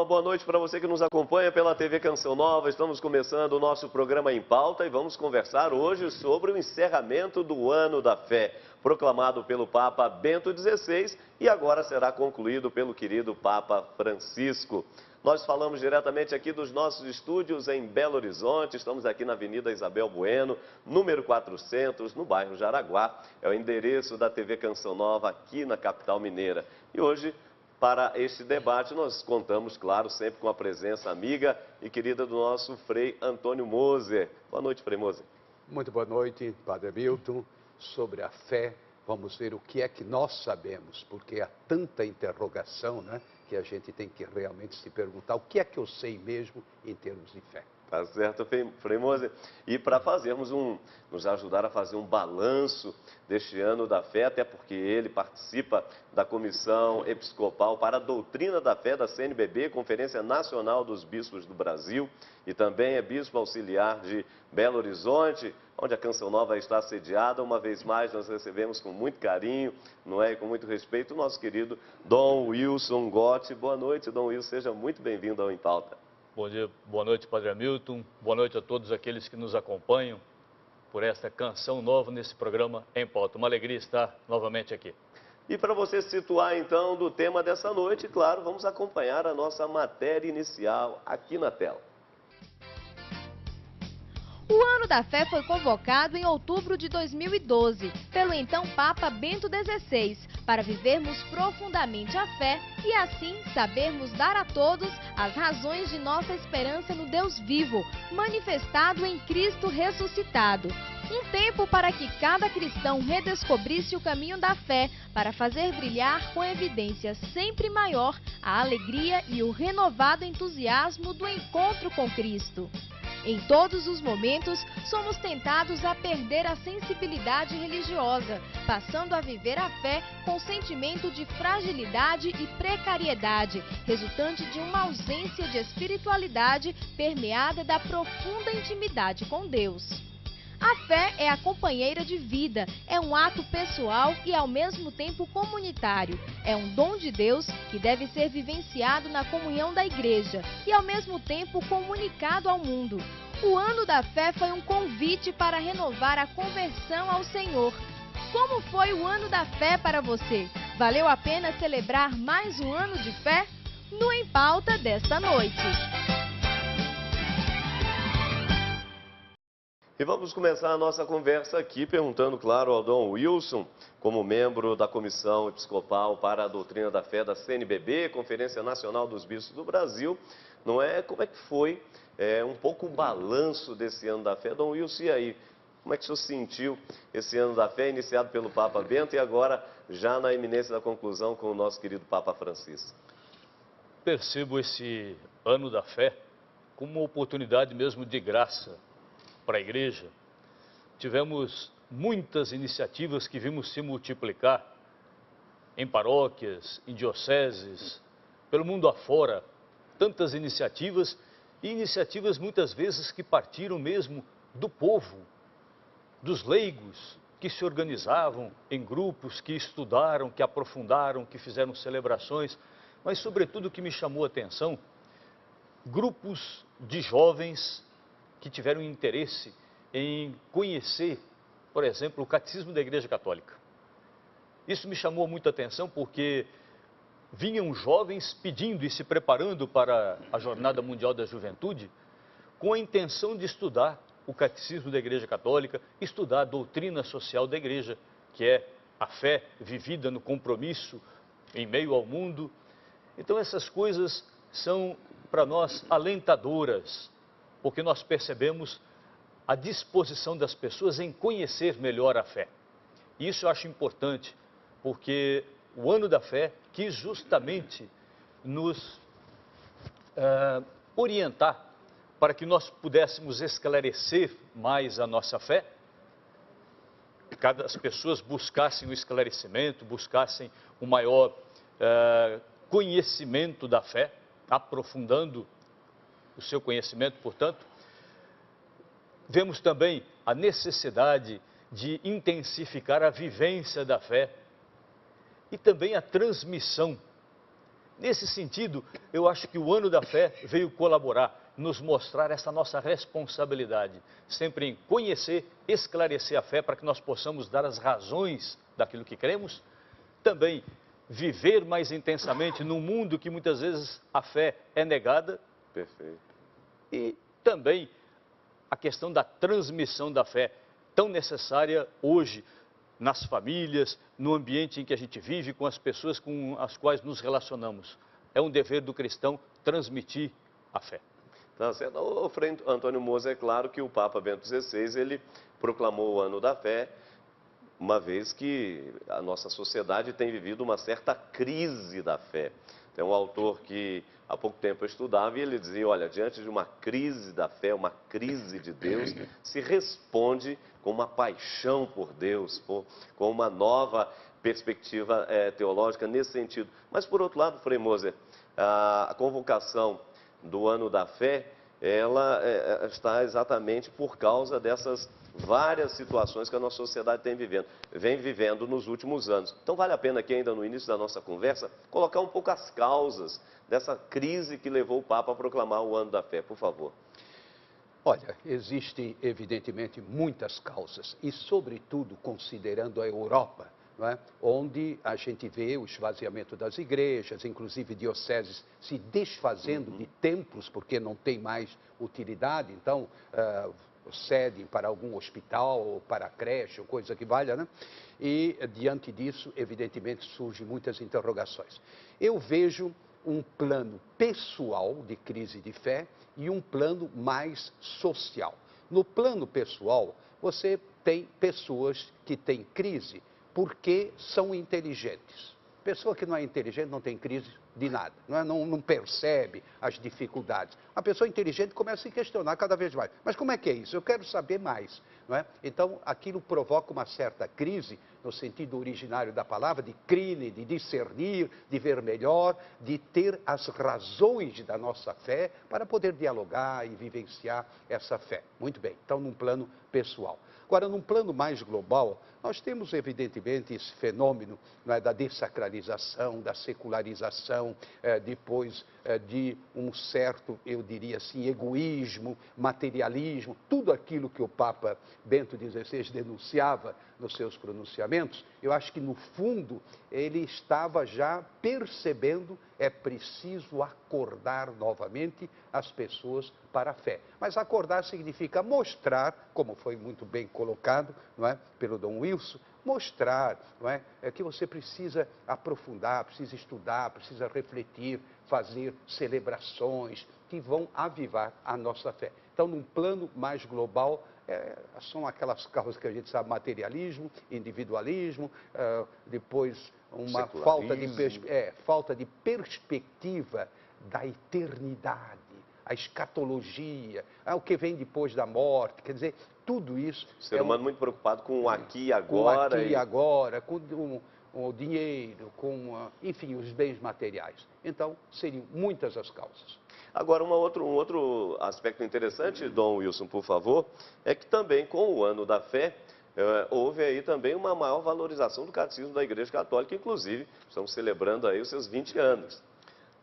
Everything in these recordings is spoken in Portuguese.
Uma boa noite para você que nos acompanha pela TV Canção Nova. Estamos começando o nosso programa Em Pauta e vamos conversar hoje sobre o encerramento do Ano da Fé, proclamado pelo Papa Bento XVI e agora será concluído pelo querido Papa Francisco. Nós falamos diretamente aqui dos nossos estúdios em Belo Horizonte. Estamos aqui na Avenida Isabel Bueno, número 400, no bairro Jaraguá. É o endereço da TV Canção Nova aqui na capital mineira. E hoje, para este debate, nós contamos, claro, sempre com a presença amiga e querida do nosso Frei Antônio Moser. Boa noite, Frei Moser. Muito boa noite, Padre Milton. Sobre a fé, vamos ver o que é que nós sabemos, porque há tanta interrogação, né, que a gente tem que realmente se perguntar o que é que eu sei mesmo em termos de fé. Tá certo, Frei Moser. E para nos ajudar a fazer um balanço deste ano da fé, até porque ele participa da Comissão Episcopal para a Doutrina da Fé da CNBB, Conferência Nacional dos Bispos do Brasil, e também é bispo auxiliar de Belo Horizonte, onde a Canção Nova está sediada. Uma vez mais, nós recebemos com muito carinho, não é, e com muito respeito, o nosso querido Dom Wilson Gotti. Boa noite, Dom Wilson, seja muito bem-vindo ao Em Pauta. Bom dia, boa noite, Padre Hamilton. Boa noite a todos aqueles que nos acompanham por esta Canção Nova nesse programa Em Pauta. Uma alegria estar novamente aqui. E para você se situar, então, do tema dessa noite, claro, vamos acompanhar a nossa matéria inicial aqui na tela. O Ano da Fé foi convocado em outubro de 2012 pelo então Papa Bento XVI para vivermos profundamente a fé e assim sabermos dar a todos as razões de nossa esperança no Deus vivo, manifestado em Cristo ressuscitado. Um tempo para que cada cristão redescobrisse o caminho da fé para fazer brilhar com evidência sempre maior a alegria e o renovado entusiasmo do encontro com Cristo. Em todos os momentos, somos tentados a perder a sensibilidade religiosa, passando a viver a fé com sentimento de fragilidade e precariedade, resultante de uma ausência de espiritualidade permeada da profunda intimidade com Deus. A fé é a companheira de vida, é um ato pessoal e ao mesmo tempo comunitário. É um dom de Deus que deve ser vivenciado na comunhão da igreja e ao mesmo tempo comunicado ao mundo. O Ano da Fé foi um convite para renovar a conversão ao Senhor. Como foi o Ano da Fé para você? Valeu a pena celebrar mais um ano de fé? No Em Pauta desta noite. E vamos começar a nossa conversa aqui perguntando, claro, ao Dom Wilson, como membro da Comissão Episcopal para a Doutrina da Fé da CNBB, Conferência Nacional dos Bispos do Brasil, não é? Como é que foi um pouco o balanço desse Ano da Fé? Dom Wilson, e aí? Como é que o senhor sentiu esse Ano da Fé, iniciado pelo Papa Bento e agora já na iminência da conclusão com o nosso querido Papa Francisco? Percebo esse Ano da Fé como uma oportunidade mesmo de graça para a igreja. Tivemos muitas iniciativas que vimos se multiplicar em paróquias, em dioceses, pelo mundo afora, tantas iniciativas e iniciativas muitas vezes que partiram mesmo do povo, dos leigos que se organizavam em grupos, que estudaram, que aprofundaram, que fizeram celebrações, mas sobretudo o que me chamou a atenção, grupos de jovens que tiveram interesse em conhecer, por exemplo, o Catecismo da Igreja Católica. Isso me chamou muita atenção porque vinham jovens pedindo e se preparando para a Jornada Mundial da Juventude com a intenção de estudar o Catecismo da Igreja Católica, estudar a doutrina social da Igreja, que é a fé vivida no compromisso em meio ao mundo. Então essas coisas são para nós alentadoras, porque nós percebemos a disposição das pessoas em conhecer melhor a fé. E isso eu acho importante, porque o Ano da Fé quis justamente nos orientar para que nós pudéssemos esclarecer mais a nossa fé, as pessoas buscassem o esclarecimento, buscassem o maior conhecimento da fé, aprofundando o seu conhecimento, portanto. Vemos também a necessidade de intensificar a vivência da fé e também a transmissão Nesse sentido, eu acho que o Ano da Fé veio colaborar, nos mostrar essa nossa responsabilidade, sempre em conhecer, esclarecer a fé para que nós possamos dar as razões daquilo que cremos, também viver mais intensamente num mundo que muitas vezes a fé é negada. Perfeito. E também a questão da transmissão da fé, tão necessária hoje nas famílias, no ambiente em que a gente vive, com as pessoas com as quais nos relacionamos. É um dever do cristão transmitir a fé. Tá certo. O Frei Antônio Moser, é claro que o Papa Bento XVI, ele proclamou o Ano da Fé, uma vez que a nossa sociedade tem vivido uma certa crise da fé. Tem um autor que há pouco tempo eu estudava e ele dizia, olha, diante de uma crise da fé, uma crise de Deus, se responde com uma paixão por Deus, com uma nova perspectiva teológica nesse sentido. Mas, por outro lado, Frei Moser, a convocação do Ano da Fé, ela está exatamente por causa dessas várias situações que a nossa sociedade vem vivendo nos últimos anos. Então vale a pena aqui ainda no início da nossa conversa, colocar um pouco as causas dessa crise que levou o Papa a proclamar o Ano da Fé, por favor. Olha, existem evidentemente muitas causas e sobretudo considerando a Europa, não é? Onde a gente vê o esvaziamento das igrejas, inclusive dioceses se desfazendo de templos porque não tem mais utilidade, então cedem para algum hospital ou para a creche ou coisa que valha, né? E diante disso, evidentemente, surgem muitas interrogações. Eu vejo um plano pessoal de crise de fé e um plano mais social. No plano pessoal, você tem pessoas que têm crise porque são inteligentes. Pessoa que não é inteligente não tem crise de nada, não percebe as dificuldades. A pessoa inteligente começa a se questionar cada vez mais. Mas como é que é isso? Eu quero saber mais. Não é? Então, aquilo provoca uma certa crise, no sentido originário da palavra, de crine, de discernir, de ver melhor, de ter as razões da nossa fé para poder dialogar e vivenciar essa fé. Muito bem, então, num plano pessoal. Agora, num plano mais global, nós temos, evidentemente, esse fenômeno, não é, da dessacralização, da secularização, depois de um certo, eu diria assim, egoísmo, materialismo, tudo aquilo que o Papa Bento XVI denunciava nos seus pronunciamentos, eu acho que, no fundo, ele estava já percebendo é preciso acordar novamente as pessoas para a fé. Mas acordar significa mostrar, como foi muito bem colocado, não é, pelo Dom Wilson, mostrar, não é, que você precisa aprofundar, precisa estudar, precisa refletir, fazer celebrações que vão avivar a nossa fé. Então, num plano mais global, são aquelas causas que a gente sabe, materialismo, individualismo, depois uma falta de perspectiva da eternidade, a escatologia, o que vem depois da morte, quer dizer, tudo isso... O ser humano muito preocupado com o aqui e agora. Com o aqui e agora, com o dinheiro, enfim, os bens materiais. Então, seriam muitas as causas. Agora, um outro aspecto interessante, Dom Wilson, por favor, é que também com o Ano da Fé, houve aí também uma maior valorização do catecismo da Igreja Católica, inclusive, estamos celebrando aí os seus 20 anos.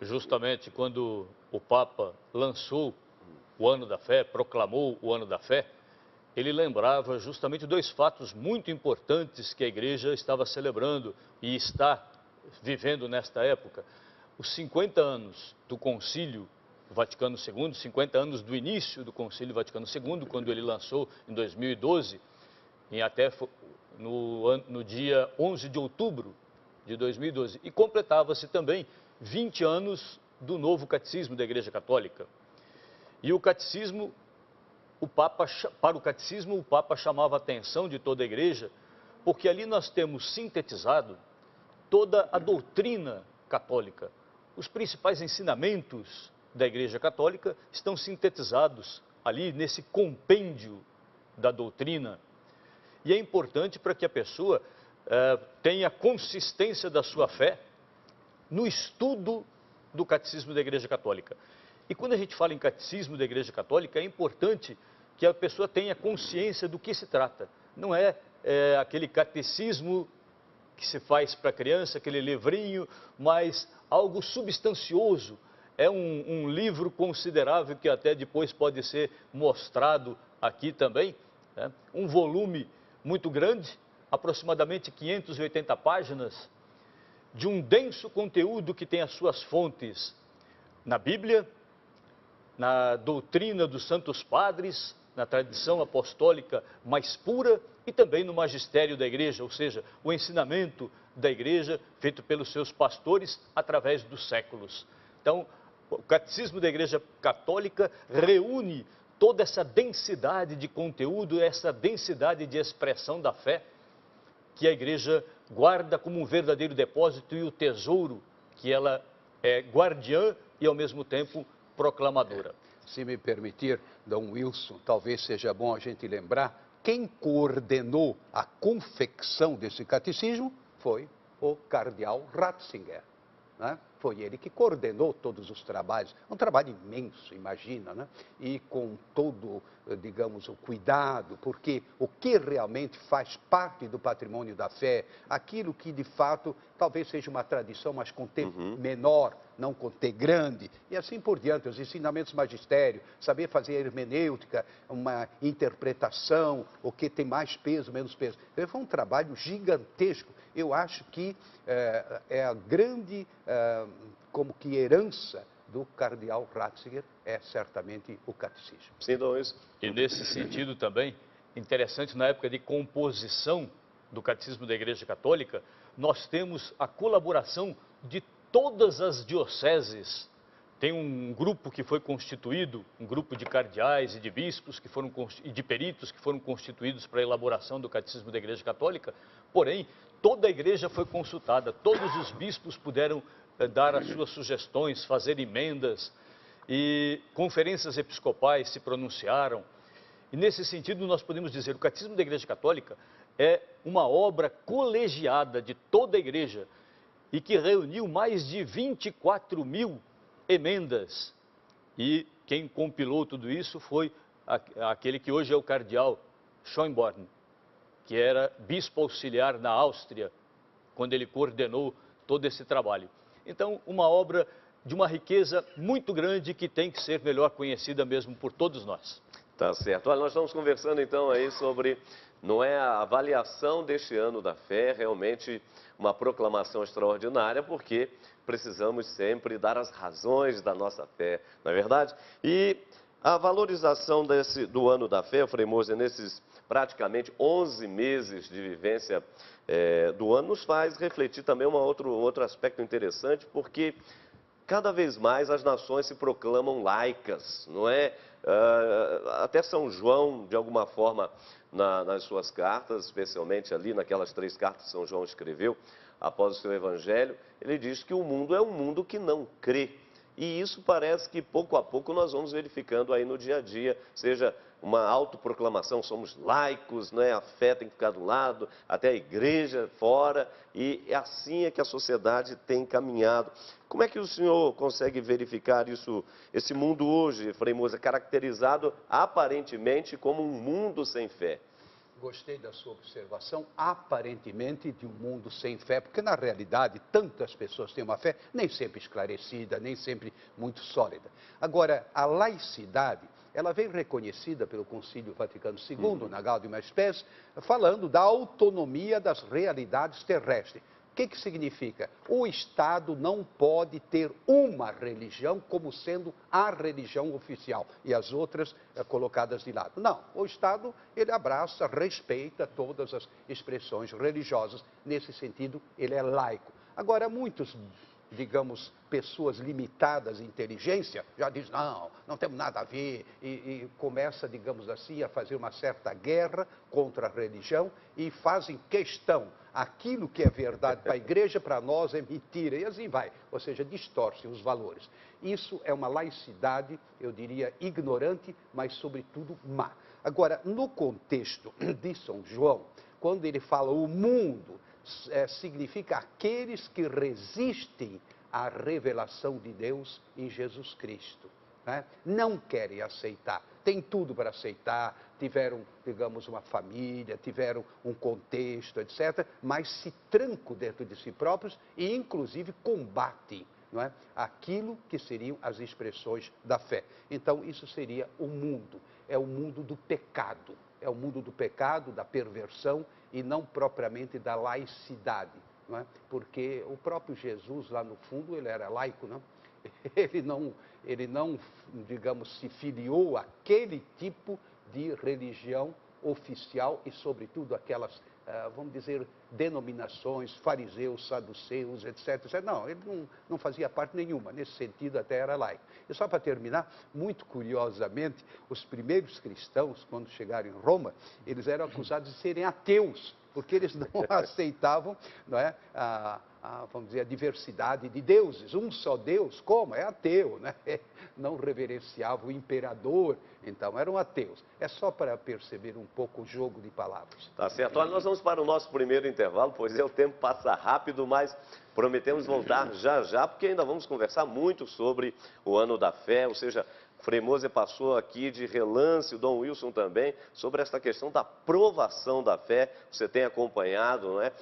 Justamente quando o Papa lançou o Ano da Fé, proclamou o Ano da Fé, ele lembrava justamente dois fatos muito importantes que a Igreja estava celebrando e está vivendo nesta época. Os 50 anos do Concílio Vaticano II, 50 anos do início do Concílio Vaticano II, quando ele lançou em 2012, e até no dia 11 de outubro de 2012. E completava-se também 20 anos do novo catecismo da Igreja Católica. E o catecismo, para o catecismo, o Papa chamava a atenção de toda a Igreja, porque ali nós temos sintetizado toda a doutrina católica. Os principais ensinamentos da Igreja Católica estão sintetizados ali nesse compêndio da doutrina. E é importante para que a pessoa tenha consistência da sua fé no estudo do catecismo da Igreja Católica. E quando a gente fala em catecismo da Igreja Católica, é importante que a pessoa tenha consciência do que se trata. Não é aquele catecismo que se faz para criança, aquele livrinho, mas algo substancioso. É um livro considerável que até depois pode ser mostrado aqui também, né? Um volume muito grande, aproximadamente 580 páginas, de um denso conteúdo que tem as suas fontes na Bíblia, na doutrina dos santos padres, na tradição apostólica mais pura e também no magistério da igreja, ou seja, o ensinamento da igreja feito pelos seus pastores através dos séculos. Então, o Catecismo da Igreja Católica reúne toda essa densidade de conteúdo, essa densidade de expressão da fé que a igreja guarda como um verdadeiro depósito e o tesouro que ela é guardiã e ao mesmo tempo proclamadora. Se me permitir, Dom Wilson, talvez seja bom a gente lembrar, quem coordenou a confecção desse catecismo foi o cardeal Ratzinger, né? Foi ele que coordenou todos os trabalhos, um trabalho imenso, imagina, né? E com todo, digamos, o cuidado, porque o que realmente faz parte do patrimônio da fé, aquilo que de fato talvez seja uma tradição, mas com T menor, não com T grande, e assim por diante, os ensinamentos magistério, saber fazer hermenêutica, uma interpretação, o que tem mais peso, menos peso. Foi um trabalho gigantesco. Eu acho que é a grande, como que herança do cardeal Ratzinger, é certamente o catecismo. Sim, Dom Wilson. E nesse sentido também, interessante, na época de composição do Catecismo da Igreja Católica, nós temos a colaboração de todas as dioceses. Tem um grupo que foi constituído, um grupo de cardeais e de bispos e de peritos que foram constituídos para a elaboração do Catecismo da Igreja Católica, porém, toda a igreja foi consultada, todos os bispos puderam dar as suas sugestões, fazer emendas, e conferências episcopais se pronunciaram. E nesse sentido nós podemos dizer que o Catecismo da Igreja Católica é uma obra colegiada de toda a igreja e que reuniu mais de 24 mil emendas. E quem compilou tudo isso foi aquele que hoje é o cardeal Schönborn, que era bispo auxiliar na Áustria, quando ele coordenou todo esse trabalho. Então, uma obra de uma riqueza muito grande que tem que ser melhor conhecida mesmo por todos nós. Tá certo. Olha, nós estamos conversando então aí sobre, não é a avaliação deste ano da fé, realmente uma proclamação extraordinária, porque precisamos sempre dar as razões da nossa fé, não é verdade? E a valorização do ano da fé, Frei Moser, nesses praticamente 11 meses de vivência do ano, nos faz refletir também outro aspecto interessante, porque cada vez mais as nações se proclamam laicas, não é? Até São João, de alguma forma, nas suas cartas, especialmente ali naquelas 3 cartas que São João escreveu após o seu evangelho, ele diz que o mundo é um mundo que não crê. E isso parece que pouco a pouco nós vamos verificando aí no dia a dia, seja uma autoproclamação, somos laicos, né? A fé tem que ficar do lado, até a igreja fora, e assim é que a sociedade tem caminhado. Como é que o senhor consegue verificar isso, esse mundo hoje, Frei Moser, caracterizado aparentemente como um mundo sem fé? Gostei da sua observação, aparentemente de um mundo sem fé, porque na realidade tantas pessoas têm uma fé nem sempre esclarecida, nem sempre muito sólida. Agora, a laicidade, ela veio reconhecida pelo Concílio Vaticano II, na Gaudium et Spes, falando da autonomia das realidades terrestres. O que significa? O Estado não pode ter uma religião como sendo a religião oficial e as outras colocadas de lado. Não, o Estado, ele abraça, respeita todas as expressões religiosas. Nesse sentido, ele é laico. Agora, muitos, digamos, pessoas limitadas em inteligência, já dizem, não temos nada a ver, e começa, digamos assim, a fazer uma certa guerra contra a religião e fazem questão, aquilo que é verdade para a igreja, para nós é mentira, e assim vai, ou seja, distorcem os valores. Isso é uma laicidade, eu diria, ignorante, mas sobretudo má. Agora, no contexto de São João, quando ele fala o mundo, significa aqueles que resistem à revelação de Deus em Jesus Cristo, né? Não querem aceitar. têm tudo para aceitar, tiveram, digamos, uma família, tiveram um contexto, etc., mas se trancam dentro de si próprios e, inclusive, combatem, não é, aquilo que seriam as expressões da fé. Então, isso seria o mundo, é o mundo do pecado, é o mundo do pecado, da perversão e não propriamente da laicidade, não é? Porque o próprio Jesus, lá no fundo, ele era laico, não? Ele não, digamos, se filiou àquele tipo de religião oficial e, sobretudo, aquelas, vamos dizer, denominações, fariseus, saduceus, etc. Não, ele não fazia parte nenhuma, nesse sentido até era laico. E só para terminar, muito curiosamente, os primeiros cristãos, quando chegaram em Roma, eles eram acusados de serem ateus, porque eles não aceitavam, não é, vamos dizer, a diversidade de deuses. Um só Deus, como? É ateu, né? Não reverenciava o imperador, então eram ateus. É só para perceber um pouco o jogo de palavras. Tá certo. Olha, nós vamos para o nosso primeiro intervalo, pois o tempo passa rápido, mas prometemos voltar já já, porque ainda vamos conversar muito sobre o Ano da Fé, ou seja, Frei Moser passou aqui de relance, o Dom Wilson também, sobre esta questão da provação da fé. Você tem acompanhado, não é?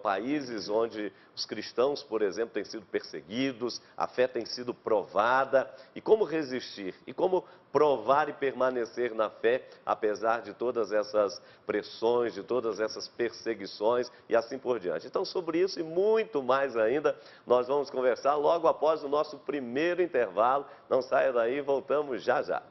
Países onde os cristãos, por exemplo, têm sido perseguidos, a fé tem sido provada. E como resistir? E como provar e permanecer na fé, apesar de todas essas pressões, de todas essas perseguições e assim por diante. Então, sobre isso e muito mais ainda, nós vamos conversar logo após o nosso primeiro intervalo. Não saia daí, voltamos já já.